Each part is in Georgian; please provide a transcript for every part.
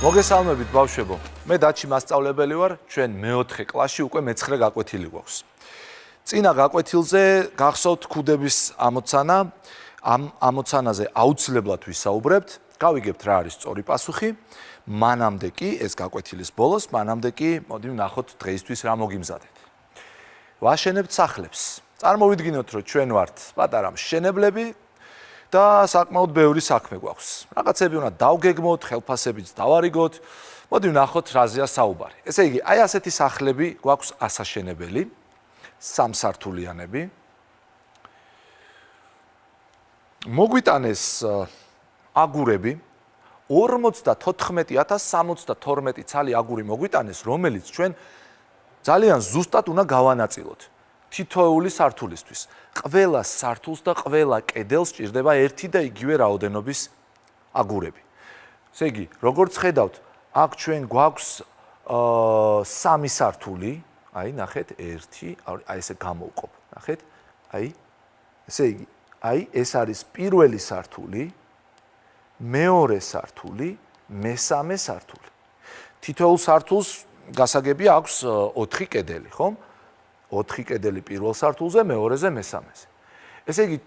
მოგესალმებით ბავშვებო. მე დაჩი მასწავლებელი ვარ, ჩვენ მე-4 კლასში უკვე მე-9 გაკვეთილი გვაქვს. წინა გაკვეთილზე გახსოვთ ქუდების ამოცანა, ამ ამოცანაზე აუცილებლად ვისაუბრებთ, გავიგებთ რა არის სწორი პასუხი. მანამდე კი ეს გაკვეთილის ბოლოს, მანამდე კი მოდი ვნახოთ დღეისთვის რა მოგიმზადეთ. ვაშენებთ სახლებს. წარმოვიდგინოთ, რომ ჩვენ ვართ პატარა მშენებლები და საკმაოდ ბევრი საქმე გვაქვს. რაღაცები უნდა დავგეგმოთ, ხელფასებიც დავარიგოთ. მოდი ვნახოთ რაზეა საუბარი. ესე იგი, აი ასეთი სახლები გვაქვს ასაშენებელი, სამსართულიანები. მოგვიტანეს აგურები 54,072 ცალი აგური მოგვიტანეს, რომელიც ჩვენ ძალიან ზუსტად უნდა გავანაწილოთ. თითოეული სართულისთვის. ყველა სართულს და ყველა კედელს სჭირდება ერთი და იგივე რაოდენობის აგურები. ესე იგი, როგორც ხედავთ, აქ ჩვენ გვაქვს 3 სართული, აი ნახეთ, 1, აი ესე გამოვყოფ, ნახეთ, აი, ესე იგი, აი ეს არის პირველი სართული, მეორე სართული, მესამე სართული. თითოეულ სართულს გასაგებია აქვს 4 კედელი, ხომ? 4 კედელი პირველ სართულზე, მეორეზე, მესამეზე. ესე იგი,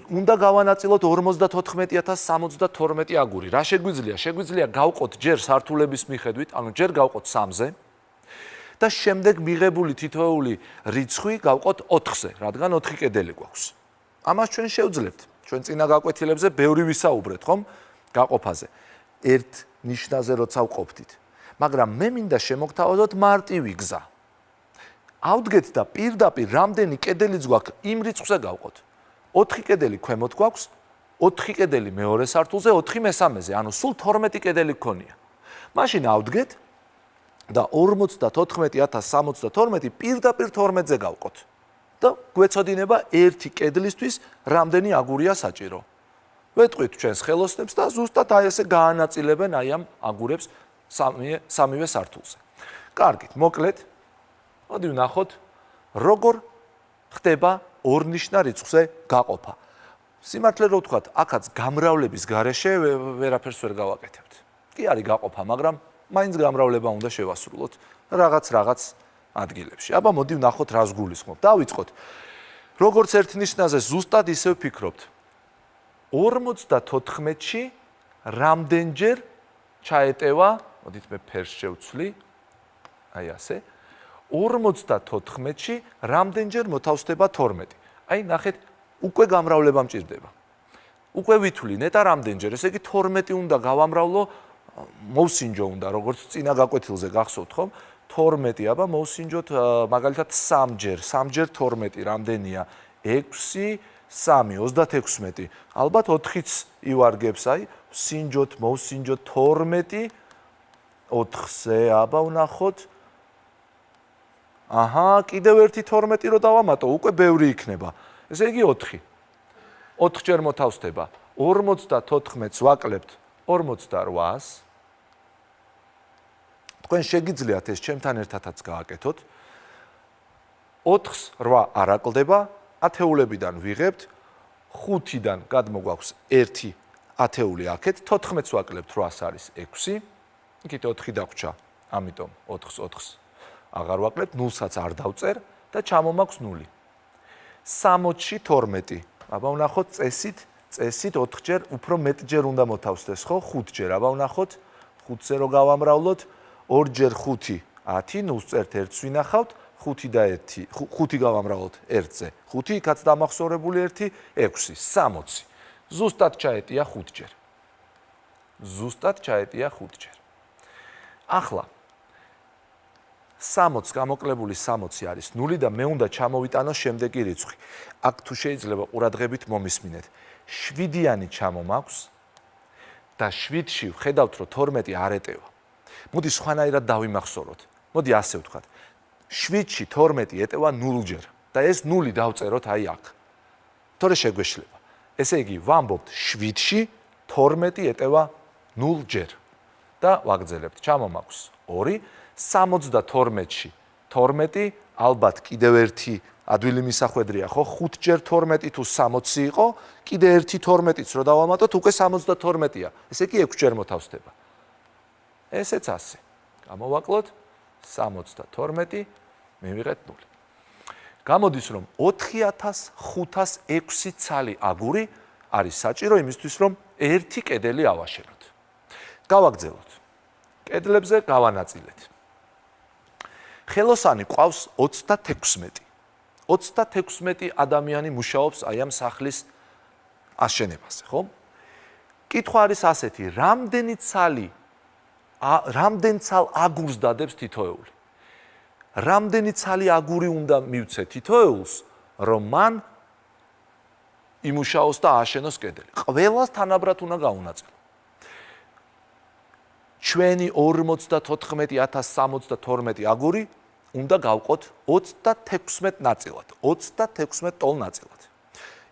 უნდა გავანაწილოთ 54,072 აგური. რა შეგვიძლია? შეგვიძლია გავყოთ ჯერ სართულების მიხედვით, ანუ ჯერ გავყოთ 3-ზე და შემდეგ მიღებული თითოეული რიცხვი გავყოთ 4-ზე, რადგან 4 კედელი გვაქვს. ამას ჩვენ შევძლებთ. ჩვენ წინა გაკვეთილებზე ბევრი ვისაუბრეთ, ხომ? გაყოფაზე. ერთ ნიშნაზე როცა ვყოფდით. მაგრამ მე მინდა შემოგთავაზოთ მარტივი გზა. ავდგეთ და პირდაპირ რამდენი კედელიც გვაქვს იმ რიცხვზე გავყოთ. 4 კედელი ქვემოთ გვაქვს, 4 კედელი მეორე სართულზე, 4 მესამეზე, ანუ სულ 12 კედელი გქონია. მაშინ ავდგეთ და 54,072 პირდაპირ 12-ზე გავყოთ. და გვეცოდინება ერთი კედლისთვის რამდენი აგურია საჭირო. ვეტყვით ჩვენს ხელოსნებს და ზუსტად აი ესე გაანაწილებენ აი ამ აგურებს სამივე სართულზე. კარგით, მოკლედ მოდი ვნახოთ, როგორ ხდება ორნიშნა რიცხვზე გაყოფა. სიმართლე რო ვთქვათ, აქაც გამრავლების გარეშე ვერაფერს ვერ გავაკეთებთ. კი არის გაყოფა, მაგრამ მაინც გამრავლება უნდა შევასრულოთ რაღაც ადგილებში. აბა მოდი ვნახოთ რას გულისხმობ. დავიწყოთ. როგორც ერთ ნიშნაზე ზუსტად ისევ ვფიქრობთ. 54-ში რამდენჯერ ჩაეტევა, მოდით მე ფერს შევცვლი, აი ასე. 54-ში რამდენჯერ მოთავსდება 12. აი ნახეთ, უკვე გამრავლება მჭირდება. უკვე ვითვლი ნეტა რამდენჯერ, ესე იგი 12 უნდა გავამრავლო, მოვსინჯო უნდა, როგორც წინა გაკვეთილზე გახსოვთ, ხომ? 12, აბა მოვსინჯოთ მაგალითად 3ჯერ 12 რამდენია? 6, 3, 36. ალბათ 4-იც ივარგებს, აი, სინჯოთ, მოვსინჯოთ 12, 4-ზე, აბა ვნახოთ. აჰა, კიდევ ერთი 12 რო დავამატო, უკვე ბევრი იქნება. ესე იგი 4. 4ჯერ მოთავსდება. 54-ს ვაკლებთ 48-ს. თქვენ შეგიძლიათ ეს ჩემთან ერთადაც გააკეთოთ. 4-ს 8 არ აკლდება, ათეულებიდან ვიღებთ, 5-დან გადმოგვაქვს 1 ათეული აქეთ, 14-ს ვაკლებთ 8-ს არის 6. იქით 4 დაგვრჩა, ამიტომ 4-ს აღარ ვაკლებთ, 0-საც არ დავწერ და ჩამომაქვს 0. 60-ში 12. აბა ვნახოთ წესით 4ჯერ უფრო მეტჯერ უნდა მოთავსდეს, ხო? 5ჯერ. აბა ვნახოთ 5-ზე რო გავამრავლოთ, 2ჯერ 5 10, 0-ს წერთ 1-ს ვინახავთ, 5 და 1, 5 გავამრავლოთ 1-ზე. 5 იქაც დამახსოვრებული 1, 6, 60. ზუსტად ჩაეტია 5ჯერ. ზუსტად ჩაეტია 5ჯერ. ახლა 60 გამოკლებული 60 არის 0 და მე უნდა ჩამოვიტანო შემდეგი რიცხვი. აქ თუ შეიძლება ყურადღებით მომისმინეთ. 7-იანი ჩამომაქვს და 7-ში ვხედავთ, რომ 12 არ ეტევა. მოდი სხვანაირად დავიმახსოვროთ. მოდი ასე ვთქვათ. 7-ში 12 ეტევა 0ჯერ და ეს 0 დავწეროთ აი აქ. თორე შეგვეშლება. ესე იგი, ვამბობთ 7-ში 12 ეტევა 0ჯერ და ვაგრძელებთ. ჩამომაქვს 2, 72-ში 12, ალბათ კიდევ ერთი ადვილი მისახვედრია, ხო? 5ჯერ 12 თუ 60 იყო, კიდე ერთი 12-იც რო დავამატოთ, უკვე 72-ია. ესე იგი 6ჯერ მოთავსდება. ესეც ასე. გამოვაკლოთ 72 მივიღეთ 0. გამოდის რომ 4506 ცალი აგური არის საჭირო იმისთვის რომ ერთი კედელი ავაშენოთ. გავაგრძელოთ. კედლებზე გავანაწილეთ. ხელოსანი ყავს 36. 36 ადამიანი მუშაობს აი ამ სახლის აშენებაზე, ხო? კითხვა არის ასეთი, რამდენი ცალ აგურს დადებს თითოეული? რამდენი ცალი აგური უნდა მივცე თითოეულს, რომ მან იმუშაოს და აშენოს კედელი. ყველას თანაბრად უნდა გაუნაწილო. ჩვენი 44072 აგური უნდა გავყოთ 36 ნაწილად, 36 ტოლ ნაწილად.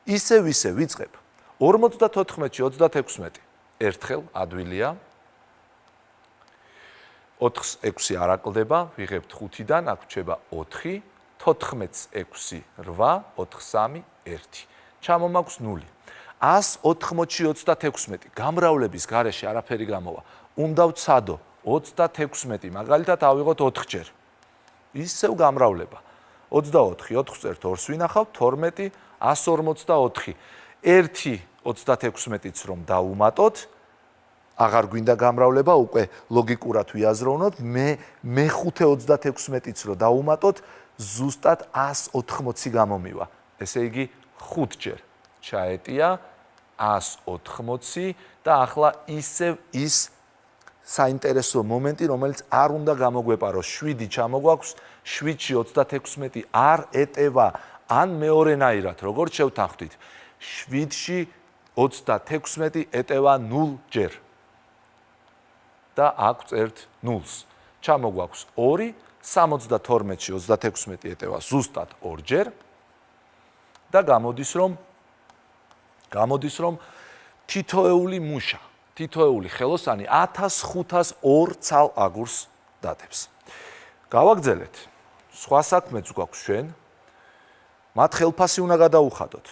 ისევ ვიწყებ 54-ში 36 ერთხელ ადვილია 4-6 არ აკლდება, ვიღებთ 5-დან, აქ რჩება 4, 14-ს 6, 8, 4-3, 1. ჩამომაქვს 0. 180-ში 36, გამრავლების გარეშე არაფერი გამოვა. უნდა ვცადო 36, მაგალითად ავიღოთ 4-ჯერ. ისევ გამრავლება. 24, 4-ს 2-ს ვინახავთ, 12, 154. 1-36-იც რომ დავუმატოთ, აღარ გვინდა გამრავლება, უკვე ლოგიკურად ვიაზროვნოთ, მე-5-36-იც რომ დავუმატოთ, ზუსტად 180 გამომივა. ესე იგი 5-ჯერ ჩაეტია 180 და ახლა ისევ ის საინტერესო მომენტი, რომელიც არ უნდა გამოგვეპაროს, 7 ჩამოგვაქვს, 7-ში 36 არ ეტევა, ან მეორენაირად, როგორც შევთანხმდით, 7-ში 36 ეტევა 0-ჯერ. და აქ წერთ 0-ს. ჩამოგვაქვს 2, 72-ში 36 ეტევა ზუსტად 2-ჯერ და გამოდის რომ თითოეული მუშა, თითოეული ხელოსანი 1502 ცალ აგურს დადებს. გავაგრძელეთ. სხვა საქმეც გვაქვს ჩვენ. მათ ხელფასი უნდა გადაუხადოთ.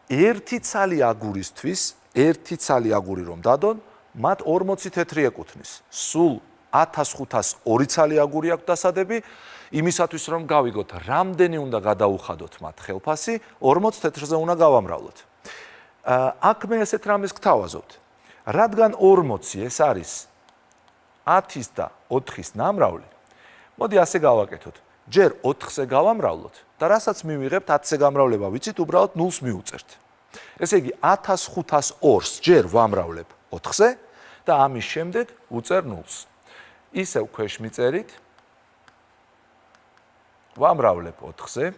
ერთი ცალი აგური რომ დადონ, მათ 40 თეთრი ეკუთვნის. სულ 1502 ცალი აგური აქვს დასადები, იმისათვის რომ გავიგოთ, რამდენი უნდა გადაუხადოთ მათ ხელფასი, 40 თეთრზე უნდა გავამრავლოთ. აქ მე ესეთ რამეს გთავაზობთ. რადგან 40 ეს არის 10-ის და 4-ის ნამრავლი, მოდი ასე გავაკეთოთ. ჯერ 4-ზე გავამრავლოთ და რასაც მივიღებთ 10-ზე გამრავლება ვიცით, უბრალოდ 0-ს მივუწერთ. ესე იგი 1502-ს ჯერ ვამრავლებ 4-ზე და ამის შემდეგ უწერ 0-ს. ისევ ქვეშ მიწერით. ვამრავლებ 4-ზე.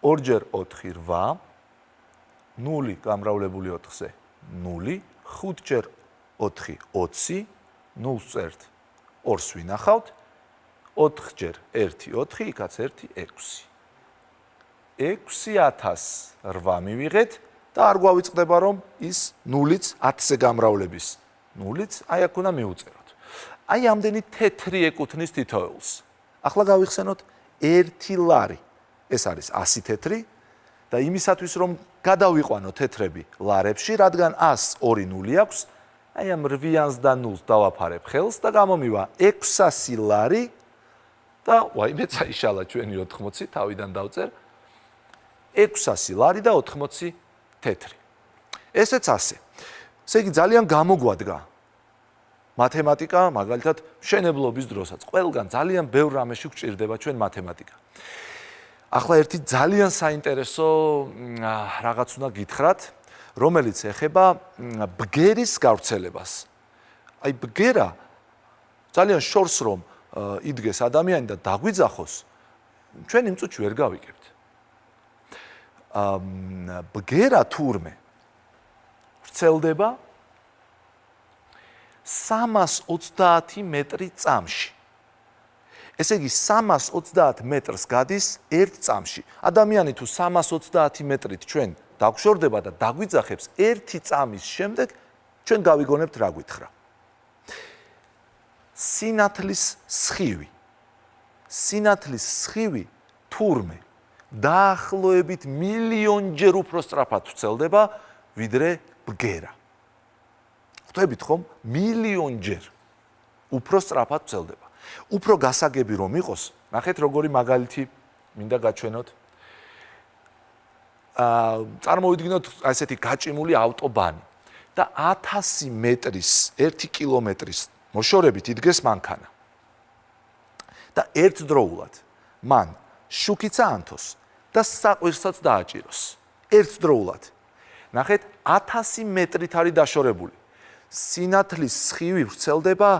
2-ჯერ 4 8, 0 გამრავლებული 4-ზე 0, 5-ჯერ 4 20, 0-ს წერთ 2-ს ვინახავთ. 4-ჯერ 1 4, იქაც 1 6. 6008 მივიღეთ და არ გვავიწყდება რომ ის 0-იც 10-ზე გამრავლების 0-იც აი აქ უნდა მივუწეროთ. აი ამდენი თეთრი ეკუთვნის თითოეულს. ახლა გავიხსენოთ 1 ლარი. ეს არის 100 თეთრი და იმისათვის რომ გადავიყვანო თეთრები ლარებში, რადგან 100 2 0 აქვს, აი ამ 8-ს და 0-ს დავაფარებ ხელს და გამომივა 600 ლარი და ვაიმე წაიშალა ჩვენი 80, თავიდან დავწერ 600 ლარი და 80 თეთრი. ესეც ასე. ესე იგი ძალიან გამოგვადგა მათემატიკა, მაგალითად, მშენებლობის დროსაც. ყველგან ძალიან ბევრ რამეში გვჭირდება ჩვენ მათემატიკა. ახლა ერთი ძალიან საინტერესო რაღაც უნდა გითხრათ, რომელიც ეხება ბგერის გავრცელებას. აი ბგერა ძალიან შორს რომ იდგეს ადამიანი და დაგვიძახოს, ჩვენ იმ წუთში ვერ გავიგებთ. ბგერა თურმე ვრცელდება 330 მეტრი წამში. ესე იგი 330 მეტრს გადის ერთ წამში. ადამიანი თუ 330 მეტრით ჩვენ დაგვშორდება და დაგვიძახებს, ერთი წამის შემდეგ ჩვენ გავიგონებთ რა გითხრა. სინათლის სხივი თურმე დაახლოებით მილიონჯერ უფრო სწრაფად ვრცელდება ვიდრე ბგერა. ხვდებით ხომ? მილიონჯერ უფრო სწრაფად ვრცელდება. უფრო გასაგები რომ იყოს, ნახეთ როგორი მაგალითი მინდა გაჩვენოთ. წარმოვიდგინოთ ასეთი გაჭიმული ავტობანი და 1000 მეტრის, 1 კილომეტრის მოშორებით იდგეს მანქანა. და ერთდროულად მან შუქიცა ანთოს და საყვირსაც დააჭიროს. ერთდროულად. ნახეთ, 1000 მეტრით არის დაშორებული. სინათლის სხივი ვრცელდება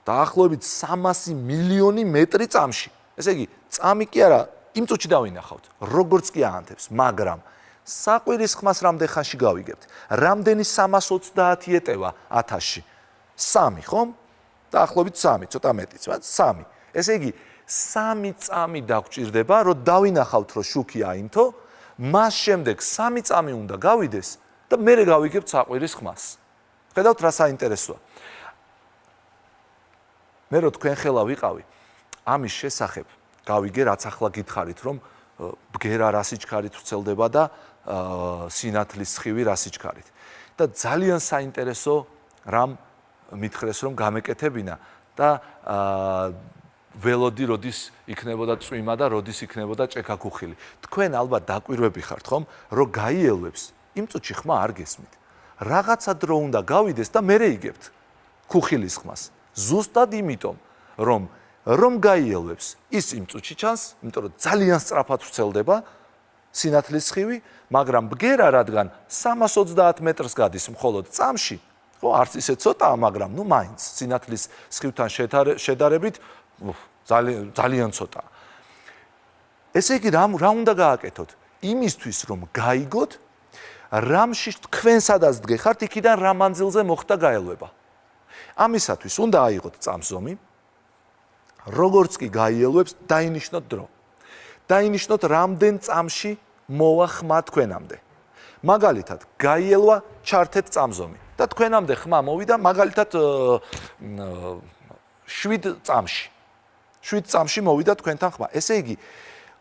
დაახლოებით 300 მილიონი მეტრი წამში. ესე იგი, წამი კი არა, იმ წუთში დავინახავთ, როგორც კი აანთებს, მაგრამ საყვირის ხმას რამდენ ხანში გავიგებთ? რამდენი 320 ეტევა 1000-ში? 3, ხომ? დაახლოებით 3, ცოტა მეტიც, მაგრამ 3. ესე იგი, 3 წამი დაგჭირდება, რომ დავინახავთ, რომ შუქი აინთო, მას შემდეგ 3 წამი უნდა გავიდეს და მერე გავიგებთ საყვირის ხმას. ხედავთ რა საინტერესოა. მე რო თქვენ ხელა ვიყავი, ამის შესახებ გავიგე, რაც ახლა გითხარით, რომ ბგერა რა სიჩქარით ვრცელდება და სინათლის სხივი რა სიჩქარით. და ძალიან საინტერესო რამ მითხრეს, რომ გამეკეთებინა და ველოდი როდის იქნებოდა წვიმა და როდის იქნებოდა ჭექაქუხილი. თქვენ ალბათ დაკვირვები ხართ, ხომ, რომ გაიელვებს, იმ წუთში ხმა არ გესმით. რაღაცა დრო უნდა გავიდეს და მერე იგებთ ქუხილის ხმას. ზუსტად იმიტომ, რომ გაიელვებს, ის იმ წუთში ჩანს, იმიტომ რომ ძალიან სწრაფად ვრცელდება სინათლის სხივი, მაგრამ ბგერა რადგან 330 მეტრს გადის მხოლოდ წამში, ხო, არც ისე ცოტაა, მაგრამ ნუ მაინც სინათლის სხივთან შედარებით ძალიან ცოტაა. ესე იგი, რა უნდა გააკეთოთ? იმისთვის, რომ გაიგოთ, რამში თქვენ სადაც დგეხართ, იქიდან რა მანძილზე მოხდა გაელვება. ამისათვის უნდა აიღოთ წამსზომი, როგორც კი გაიელვებს, დაინიშნოთ დრო. დაინიშნოთ რამდენ წამში მოვა ხმა თქვენამდე. მაგალითად, გაიელვა ჩართეთ წამსზომი და თქვენამდე ხმა მოვიდა მაგალითად 7 წამში. 7 წამში მოვიდა თქვენთან ხმა. ესე იგი,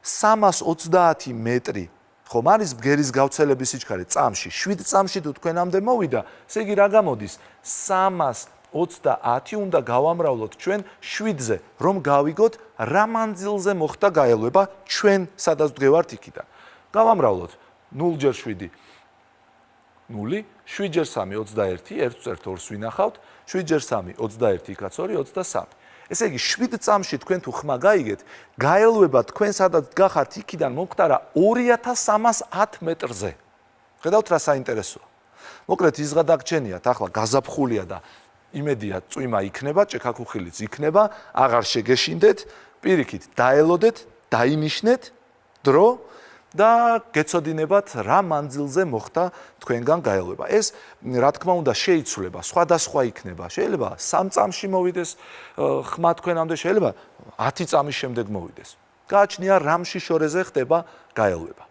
330 მეტრი ხომ არის ბგერის გავრცელების სიჩქარე წამში, 7 წამში თუ თქვენამდე მოვიდა, ესე იგი რა გამოდის? 330 უნდა გავამრავლოთ ჩვენ 7-ზე, რომ გავიგოთ რა მანძილზე მოხდა გაელვება ჩვენ სადაც ვდგევართ იქიდან. გავამრავლოთ 0 ჯერ 7 0, 7 ჯერ 3 21, 1 წერთ 2-ს ვინახავთ, 7 ჯერ 3 21, იქაც 2, 23. ესე იგი 7 წამში თქვენ თუ ხმა გაიგეთ, გაელვება თქვენ სადაც გახართ იქიდან მომხდარა 2310 მეტრზე. ხედავთ რა საინტერესოა. მოკლედ ის გადაგჩენიათ, ახლა გაზაფხულია და იმედია წვიმა იქნება, ჭექაქუხილიც იქნება, აღარ შეგეშინდეთ, პირიქით დაელოდეთ, დაინიშნეთ დრო და გეცოდინებათ რა მანძილზე მოხდა თქვენგან გაელვება. ეს რა თქმა უნდა შეიცვლება, სხვადასხვა იქნება. შეიძლება 3 წამში მოვიდეს ხმა თქვენამდე, შეიძლება 10 წამის შემდეგ მოვიდეს. გააჩნია რამში შორეზე ხდება გაელვება.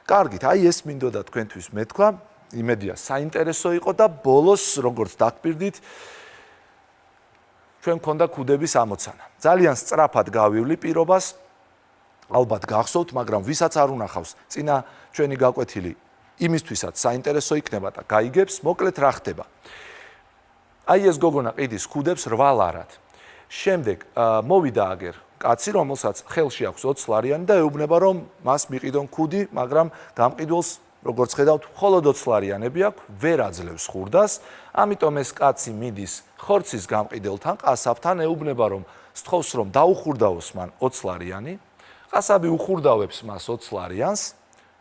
კარგით, აი ეს მინდოდა თქვენთვის მეთქვა, იმედია საინტერესო იყო და ბოლოს როგორც დაგპირდით, ჩვენ მქონდა ქუდების ამოცანა. ძალიან სწრაფად გავივლი პირობას, ალბათ გახსოვთ, მაგრამ ვისაც არ უნახავს წინა ჩვენი გაკვეთილი, იმისთვისაც საინტერესო იქნება და გაიგებს, მოკლედ რა ხდება. აი ეს გოგონა ყიდის ქუდებს 8 ლარად. შემდეგ მოვიდა აგერ კაცი, რომელსაც ხელში აქვს 20 ლარიანი და ეუბნება, რომ მას მიყიდონ ქუდი, მაგრამ გამყიდველს, როგორც ხედავთ, მხოლოდ 20 ლარიანები აქვს, ვერ აძლევს ხურდას, ამიტომ ეს კაცი მიდის ხორცის გამყიდველთან, ყასაბთან, ეუბნება, რომ სთხოვს, რომ დაუხურდაოს მან 20 ლარიანი. ყასაბი უხურდავებს მას 20 ლარიანს,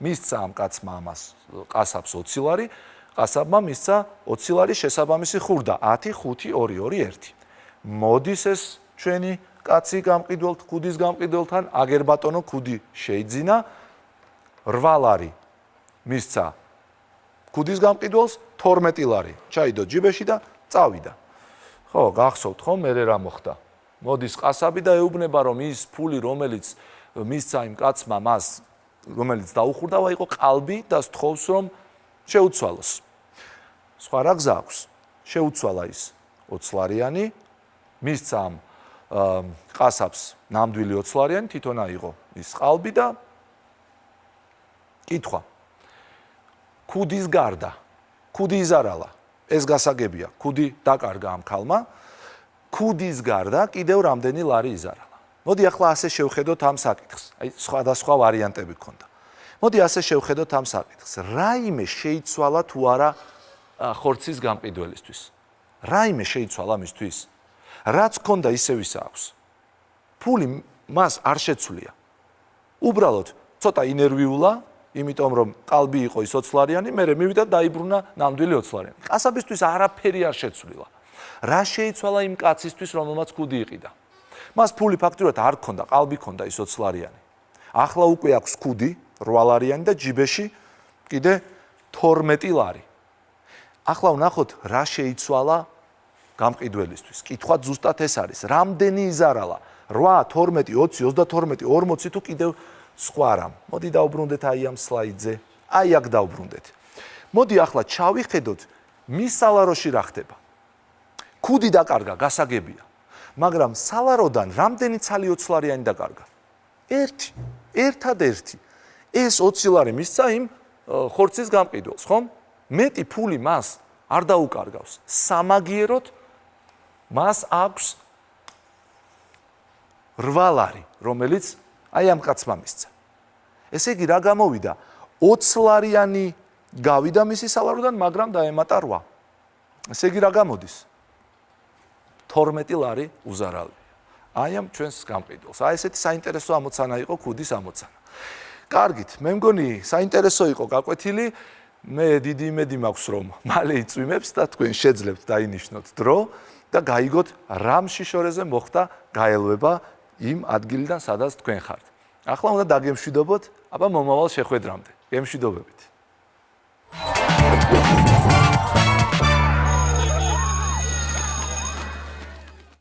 მისცა ამ კაცმა ამას ყასაბს 20 ლარი, ყასაბმა მისცა 20 ლარის შესაბამისი ხურდა 10, 5, 2, 2, 1. მოდის ეს ჩვენი კაცი ქუდის გამყიდველთან, აგერ ბატონო ქუდი შეიძინა, 8 ლარი მისცა ქუდის გამყიდველს, 12 ლარი ჩაიდო ჯიბეში და წავიდა. ხო, გახსოვთ ხო, მერე რა მოხდა? მოდის ყასაბი და ეუბნება, რომ ის ფული, რომელიც მისცა იმ კაცმა მას, რომელიც დაუხურდავა, იყო ყალბი და სთხოვს, რომ შეუცვალოს. სხვა რა გზა აქვს? შეუცვალა ის 20 ლარიანი, მისცა ამ ყასაბს ნამდვილი 20 ლარიანი, თვითონ აიღო ის ყალბი და კითხვა. ქუდის გარდა, ქუდი იზარალა, ეს გასაგებია, ქუდი დაკარგა ამ ქალმა. ქუდის გარდა კიდევ რამდენი ლარი იზარალა. მოდი ახლა ასე შევხედოთ ამ საკითხს. აი სხვადასხვა ვარიანტები ქონდა. მოდი ასე შევხედოთ ამ საკითხს. რაიმე შეიცვალა თუ არა ხორცის გამყიდველისთვის? რაიმე შეიცვალა მისთვის? რაც ქონდა ისევ ისა აქვს. ფული მას არ შეცვლია. უბრალოდ ცოტა ინერვიულა, იმიტომ რომ ყალბი იყო ის 20 ლარიანი, მე მივიდა დაიბრუნა ნამდვილი 20 ლარიანი. ყასაბისთვის არაფერი არ შეცვლილა. რა შეიცვალა იმ კაცისთვის, რომელმაც ქუდი იყიდა? მას ფული ფაქტურად არ ქონდა, ყალბი ქონდა ის 20 ლარიანი. ახლა უკვე აქვს ქუდი 8 ლარიანი და ჯიბეში კიდე 12 ლარი. ახლა ვნახოთ რა შეიცვალა გამყიდველისთვის. კითხვა ზუსტად ეს არის. რამდენი იზარალა? 8, 12, 20, 32, 40 თუ კიდევ სხვა რამ. მოდი დავუბრუნდეთ აი ამ სლაიდზე. აი აქ დავუბრუნდეთ. მოდი ახლა ჩავიხედოთ მის სალაროში რა ხდება. ქუდი დაკარგა, გასაგებია. მაგრამ სალაროდან რამდენი ცალი 20 ლარიანი დაკარგა? ერთადერთი. ეს 20 ლარი მისცა იმ ხორცის გამყიდველს, ხომ? მეტი ფული მას არ დაუკარგავს. სამაგიეროდ მას აქვს 8 ლარი, რომელიც აი ამ კაცმა მისცა. ესე იგი რა გამოვიდა? 20 ლარიანი გავიდა მისი სალაროდან, მაგრამ დაემატა 8. ესე იგი რა გამოდის? 12 ლარი უზარალია. აი ამ ჩვენს გამყიდველს. აი ესეთი საინტერესო ამოცანა იყო ქუდის ამოცანა. კარგით, მე მგონი საინტერესო იყო გაკვეთილი. მე დიდი იმედი მაქვს რომ მალე იწვიმებს და თქვენ შეძლებთ დაინიშნოთ დრო და გაიგოთ რა მშიშორეზე მოხდა გაელვება იმ ადგილიდან სადაც თქვენ ხართ. ახლა უნდა დაგემშვიდობოთ, აბა მომავალ შეხვედრამდე. გემშვიდობებით.